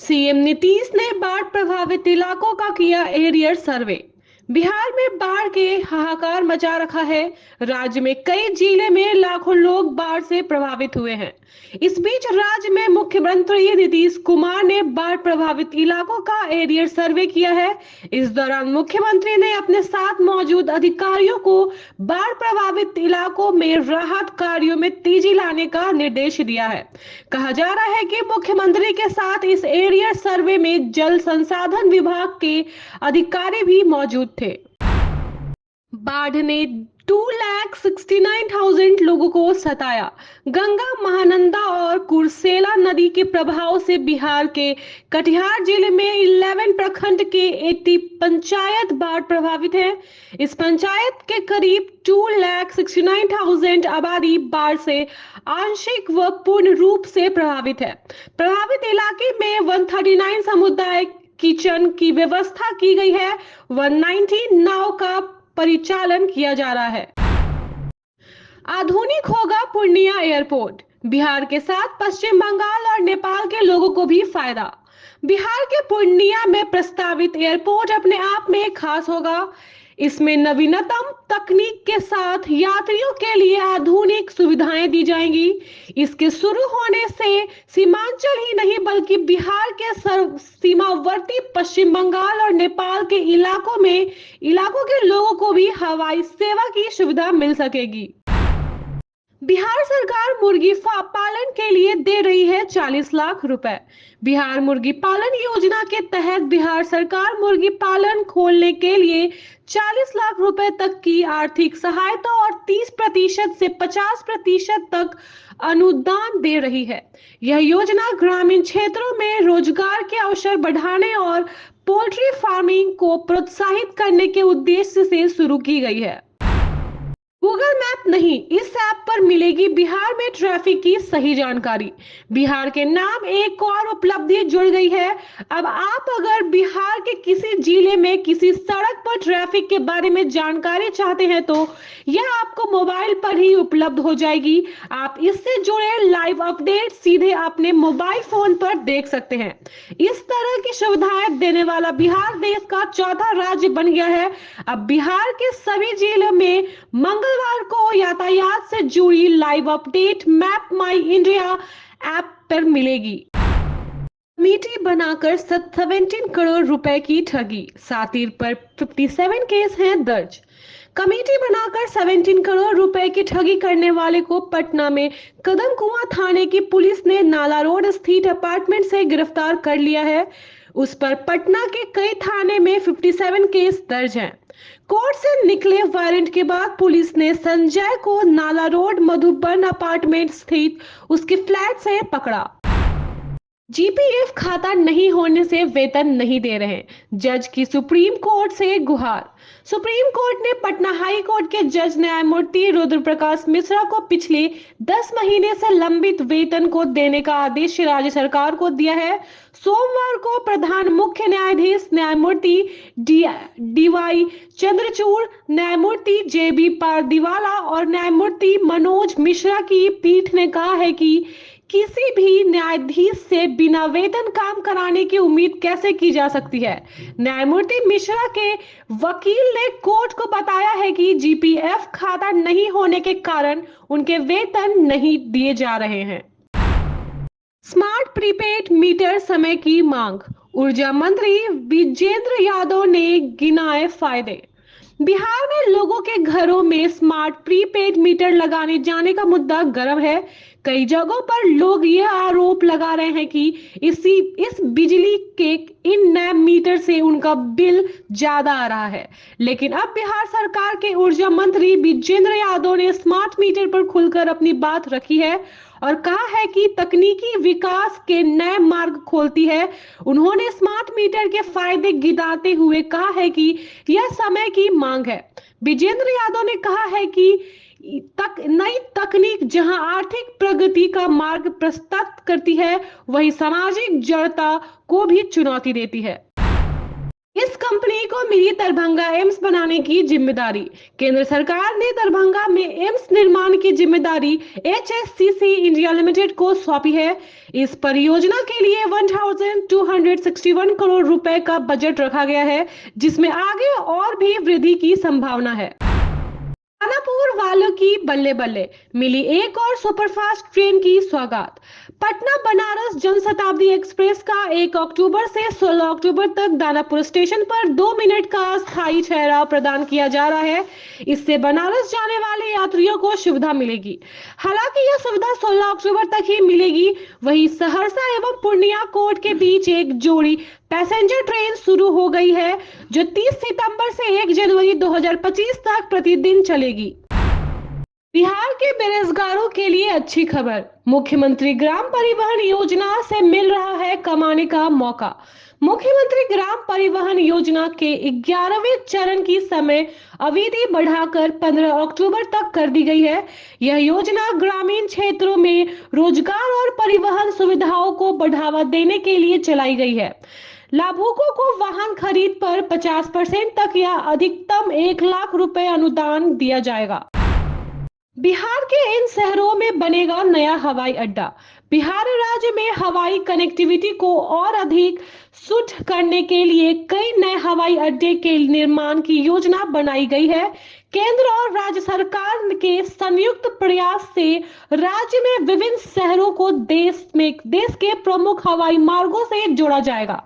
CM Nitish ने बाढ़ प्रभावित इलाकों का किया एरियर सर्वे। बिहार में बाढ़ के हाहाकार मचा रखा है। राज्य में कई जिले में लाखों लोग बाढ़ से प्रभावित हुए हैं। इस बीच राज्य में मुख्यमंत्री नीतीश कुमार ने बाढ़ प्रभावित इलाकों का एरियर सर्वे किया है। इस दौरान मुख्यमंत्री ने अपने साथ मौजूद अधिकारियों को बाढ़ प्रभावित इलाकों में राहत कार्यों में तेजी लाने का निर्देश दिया है। कहा जा रहा है कि मुख्यमंत्री के साथ इस एरियर सर्वे में जल संसाधन विभाग के अधिकारी भी मौजूद थे। बाढ़ ने 2,69,000 लोगों को सताया। गंगा, महानंदा और कुर्सेला नदी के प्रभाव से बिहार के कटिहार जिले में 11 प्रखंड के 80 पंचायत बाढ़ प्रभावित है। इस पंचायत के करीब 2,69,000 आबादी बाढ़ से आंशिक व पूर्ण रूप से प्रभावित है। प्रभावित इलाके में 139 समुदाय किचन की व्यवस्था की गई है। 190 नाव का परिचालन किया जा रहा है। आधुनिक होगा पूर्णिया एयरपोर्ट। बिहार के साथ पश्चिम बंगाल और नेपाल के लोगों को भी फायदा। बिहार के पूर्णिया में प्रस्तावित एयरपोर्ट अपने आप में खास होगा। इसमें नवीनतम तकनीक के साथ यात्रियों के लिए आधुनिक सुविधाएं दी जाएंगी। इसके शुरू होने से सीमांचल ही नहीं बल्कि बिहार के सीमावर्ती पश्चिम बंगाल और नेपाल के इलाकों के लोगों को भी हवाई सेवा की सुविधा मिल सकेगी। बिहार सरकार मुर्गी पालन के लिए दे रही है 40 लाख रुपए। बिहार मुर्गी पालन योजना के तहत बिहार सरकार मुर्गी पालन खोलने के लिए 40 लाख रुपए तक की आर्थिक सहायता और 30% से 50% तक अनुदान दे रही है। यह योजना ग्रामीण क्षेत्रों में रोजगार के अवसर बढ़ाने और पोल्ट्री फार्मिंग को प्रोत्साहित करने के उद्देश्य से शुरू की गई है। गूगल मैप नहीं, इस ऐप पर मिलेगी बिहार में ट्रैफिक की सही जानकारी। बिहार के नाम एक और उपलब्धि जुड़ गई है। अब आप अगर बिहार के किसी जिले में किसी सड़क पर ट्रैफिक के बारे में जानकारी चाहते हैं तो यह आपको मोबाइल पर ही उपलब्ध हो जाएगी। आप इससे जुड़े लाइव अपडेट सीधे अपने मोबाइल फोन पर देख सकते हैं। इस तरह की सुविधाएं देने वाला बिहार देश का चौथा राज्य बन गया है। अब बिहार के सभी जिलों में मंगलवार को यातायात से जुड़ी लाइव अपडेट मैप माई इंडिया ऐप पर मिलेगी। कमेटी बनाकर 17 करोड़ रुपए की ठगी, सातिर पर 57 केस हैं दर्ज। कमेटी बनाकर 17 करोड़ रुपए की ठगी करने वाले को पटना में कदम कुआं थाने की पुलिस ने नाला रोड स्थित अपार्टमेंट से गिरफ्तार कर लिया है। उस पर पटना के कई थाने में 57 केस दर्ज हैं। कोर्ट से निकले वारंट के बाद पुलिस ने संजय को नाला रोड मधुबन अपार्टमेंट स्थित उसके फ्लैट से पकड़ा। जीपीएफ खाता नहीं होने से वेतन नहीं दे रहे, जज की सुप्रीम कोर्ट से गुहार। सुप्रीम कोर्ट ने पटना हाई कोर्ट के जज न्यायमूर्ति रुद्र प्रकाश मिश्रा को पिछले 10 महीने से लंबित वेतन को देने का आदेश राज्य सरकार को दिया है। सोमवार को प्रधान मुख्य न्यायाधीश न्यायमूर्ति डीवाई चंद्रचूड़, न्यायमूर्ति जेबी पारदीवाला और न्यायमूर्ति मनोज मिश्रा की पीठ ने कहा है कि किसी भी न्यायाधीश से बिना वेतन काम कराने की उम्मीद कैसे की जा सकती है। न्यायमूर्ति मिश्रा के वकील ने कोर्ट को बताया है कि जीपीएफ खाता नहीं होने के कारण उनके वेतन नहीं दिए जा रहे हैं। स्मार्ट प्रीपेड मीटर समय की मांग, ऊर्जा मंत्री विजेंद्र यादव ने गिनाए फायदे। बिहार में लोगों के घरों में स्मार्ट प्रीपेड मीटर लगाने जाने का मुद्दा गर्म है। कई जगहों पर लोग यह आरोप लगा रहे हैं कि इस बिजली के इन नए मीटर से उनका बिल ज्यादा आ रहा है। लेकिन अब बिहार सरकार के ऊर्जा मंत्री विजेंद्र यादव ने स्मार्ट मीटर पर खुलकर अपनी बात रखी है और कहा है कि तकनीकी विकास के नए मार्ग खोलती है। उन्होंने स्मार्ट मीटर के फायदे गिनाते हुए कहा है कि यह समय की मांग है। विजेंद्र यादव ने कहा है कि नई तकनीक जहां आर्थिक प्रगति का मार्ग प्रशस्त करती है, वहीं सामाजिक जड़ता को भी चुनौती देती है। इस कंपनी को मिली दरभंगा एम्स बनाने की जिम्मेदारी। केंद्र सरकार ने दरभंगा में एम्स निर्माण की जिम्मेदारी एचएससीसी इंडिया लिमिटेड को सौंपी है। इस परियोजना के लिए 1261 करोड़ रुपए का बजट रखा गया है, जिसमें आगे और भी वृद्धि की संभावना है। दानापुर वालों की बल्ले बल्ले, मिली एक और सुपरफास्ट ट्रेन की सौगात। पटना बनारस जनशताब्दी एक्सप्रेस का 1 अक्टूबर से 16 अक्टूबर तक दानापुर स्टेशन पर 2 मिनट का स्थायी ठहराव प्रदान किया जा रहा है। इससे बनारस जाने वाले यात्रियों को सुविधा मिलेगी। हालांकि यह सुविधा 16 अक्टूबर तक ही मिलेगी। वहीं सहरसा एवं पूर्णिया कोट के बीच एक जोड़ी पैसेंजर ट्रेन शुरू हो गई है, जो 30 सितंबर से 1 जनवरी 2025 तक प्रतिदिन चलेगी। बिहार के बेरोजगारों के लिए अच्छी खबर, मुख्यमंत्री ग्राम परिवहन योजना से मिल रहा है कमाने का मौका। मुख्यमंत्री ग्राम परिवहन योजना के 11वें चरण की समय अवधि बढ़ाकर 15 अक्टूबर तक कर दी गई है। यह योजना ग्रामीण क्षेत्रों में रोजगार और परिवहन सुविधाओं को बढ़ावा देने के लिए चलाई गई है। लाभुकों को वाहन खरीद पर 50% तक या अधिकतम 1 लाख रुपए अनुदान दिया जाएगा। बिहार के इन शहरों में बनेगा नया हवाई अड्डा। बिहार राज्य में हवाई कनेक्टिविटी को और अधिक सुदृढ़ करने के लिए कई नए हवाई अड्डे के निर्माण की योजना बनाई गई है। केंद्र और राज्य सरकार के संयुक्त प्रयास से राज्य में विभिन्न शहरों को देश के प्रमुख हवाई मार्गों से जोड़ा जाएगा।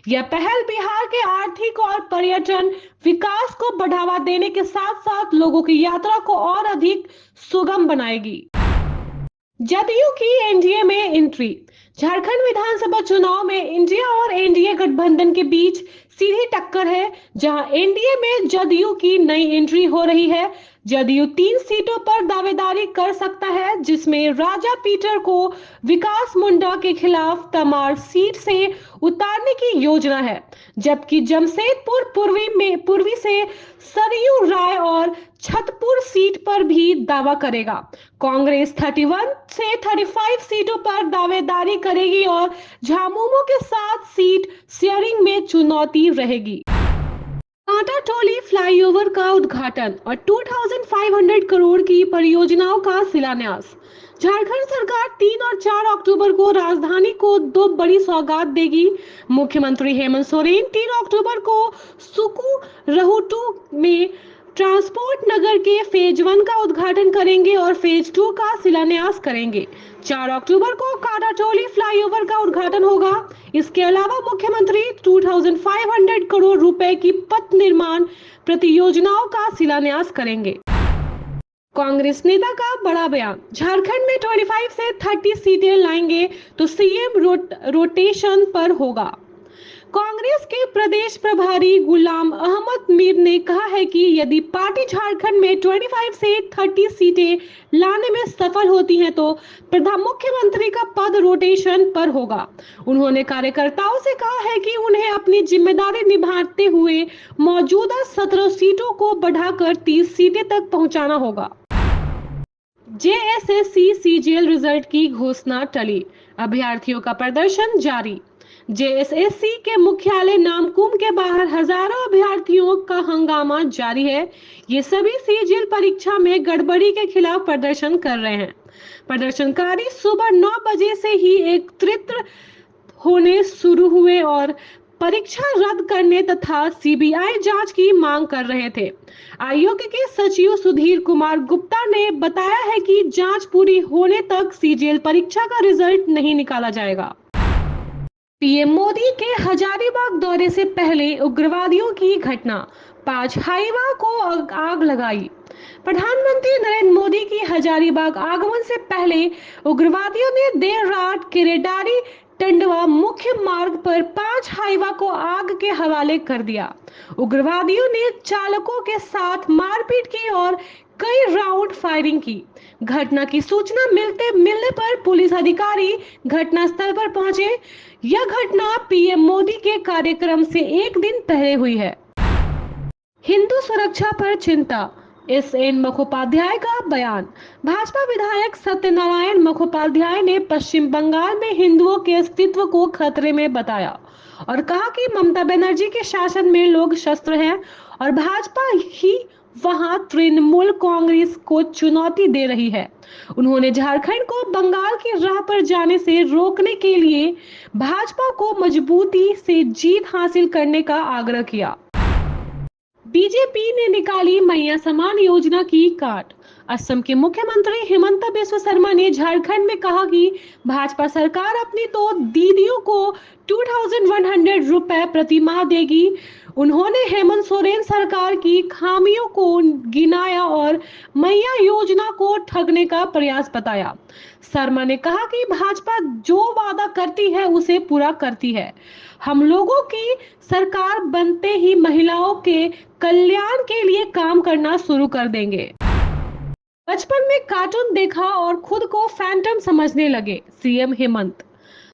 यह पहल बिहार के आर्थिक और पर्यटन विकास को बढ़ावा देने के साथ साथ लोगों की यात्रा को और अधिक सुगम बनाएगी। जदयू की एनडीए में एंट्री। झारखंड विधानसभा चुनाव में इंडिया और एनडीए गठबंधन के बीच सीधी टक्कर है, जहां एनडीए में जदयू की नई एंट्री हो रही है। जदयू 3 सीटों पर दावेदारी कर सकता है, जिसमें राजा पीटर को विकास मुंडा के खिलाफ तमाड़ सीट से उतारने की योजना है, जबकि जमशेदपुर पूर्वी से सरयू राय और छतरपुर सीट पर भी दावा करेगा। कांग्रेस 31 से 35 सीटों पर दावेदारी करेगी और झामुमो के साथ सीट शेयरिंग में चुनौती रहेगी। कांटाटोली फ्लाईओवर का उद्घाटन और 2500 करोड़ की परियोजनाओं का शिलान्यास। झारखंड सरकार 3 और 4 अक्टूबर को राजधानी को 2 बड़ी सौगात देगी। मुख्यमंत्री हेमंत सोरेन 3 अक्टूबर को सुकू रहूटू में ट्रांसपोर्ट नगर के फेज 1 का उद्घाटन करेंगे और फेज 2 का शिलान्यास करेंगे। 4 अक्टूबर को कांटाटोली फ्लाईओवर का उद्घाटन होगा। इसके अलावा मुख्यमंत्री 2500 करोड़ रुपए की पथ निर्माण परियोजनाओं का शिलान्यास करेंगे। कांग्रेस नेता का बड़ा बयान, झारखंड में 25 से 30 सीटें लाएंगे तो सीएम रोटेशन पर होगा। कांग्रेस के प्रदेश प्रभारी गुलाम अहमद मीर ने कहा है कि यदि पार्टी झारखंड में 25 से 30 सीटें लाने में सफल होती है तो प्रधान मुख्यमंत्री का पद रोटेशन पर होगा। उन्होंने कार्यकर्ताओं से कहा है कि उन्हें अपनी जिम्मेदारी निभाते हुए मौजूदा 17 सीटों को बढ़ाकर 30 सीटें तक पहुंचाना होगा। जेएसएससी सीजीएल रिजल्ट की घोषणा टली, अभ्यर्थियों का प्रदर्शन जारी। जेएसएससी के मुख्यालय नामकुम के बाहर हजारों अभ्यर्थियों का हंगामा जारी है। ये सभी सीजीएल परीक्षा में गड़बड़ी के खिलाफ प्रदर्शन कर रहे हैं। प्रदर्शनकारी सुबह 9 बजे से ही एकत्रित होने शुरू हुए और परीक्षा रद्द करने तथा सीबीआई जांच की मांग कर रहे थे। आयोग के सचिव सुधीर कुमार गुप्ता ने बताया है कि जांच पूरी होने तक सीजीएल परीक्षा का रिजल्ट नहीं निकाला जाएगा। पीएम मोदी के हजारीबाग दौरे से पहले उग्रवादियों की घटना, 5 हाईवा को आग लगाई। प्रधानमंत्री नरेंद्र मोदी की हजारीबाग आगमन से पहले उग्रवादियों ने देर रात केरेडारी टंडवा मुख्य मार्ग पर 5 हाईवा को आग के हवाले कर दिया। उग्रवादियों ने चालकों के साथ मारपीट की और कई राउंड फायरिंग की। घटना की सूचना मिलने पर पुलिस अधिकारी घटनास्थल पर पहुंचे। यह घटना पीएम मोदी के कार्यक्रम से एक दिन पहले हुई है। हिंदू सुरक्षा पर चिंता, एसएन मुखोपाध्याय का बयान। भाजपा विधायक सत्यनारायण मुखोपाध्याय ने पश्चिम बंगाल में हिंदुओं के अस्तित्व को खतरे में बताया। और कहा कि ममता बनर्जी के शासन में लोग शस्त्र हैं और भाजपा ही वहां तृणमूल कांग्रेस को चुनौती दे रही है। उन्होंने झारखंड को बंगाल की राह पर जाने से रोकने के लिए भाजपा को मजबूती से जीत हासिल करने का आग्रह किया। बीजेपी ने निकाली मैया समान योजना की काट। असम के मुख्यमंत्री हिमंत बिस्वा शर्मा ने झारखंड में कहा कि भाजपा सरकार अपनी तो दीदियों को 2100 रुपए प्रति माह देगी। उन्होंने हेमंत सोरेन सरकार की खामियों को गिनाया और मैया योजना को ठगने का प्रयास बताया। शर्मा ने कहा कि भाजपा जो वादा करती है उसे पूरा करती है। हम लोगों की सरकार बनते ही महिलाओं के कल्याण के लिए काम करना शुरू कर देंगे। बचपन में कार्टून देखा और खुद को फैंटम समझने लगे, सीएम हेमंत।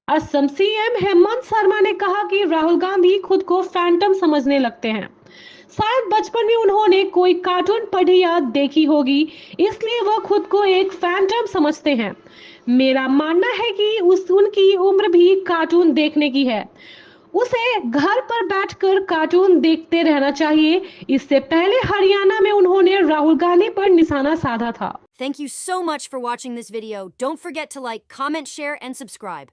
असम सीएम हेमंत शर्मा ने कहा कि राहुल गांधी खुद को फैंटम समझने लगते हैं। शायद बचपन में उन्होंने कोई कार्टून पढ़ी या देखी होगी, इसलिए वह खुद को एक फैंटम समझते हैं। मेरा मानना है कि उनकी उम्र भी कार्टून देखने की है। उसे घर पर बैठकर कार्टून देखते रहना चाहिए। इससे पहले हरियाणा में उन्होंने राहुल गांधी पर निशाना साधा था। Thank you so much for watching this video. Don't forget to like, comment, share, and subscribe.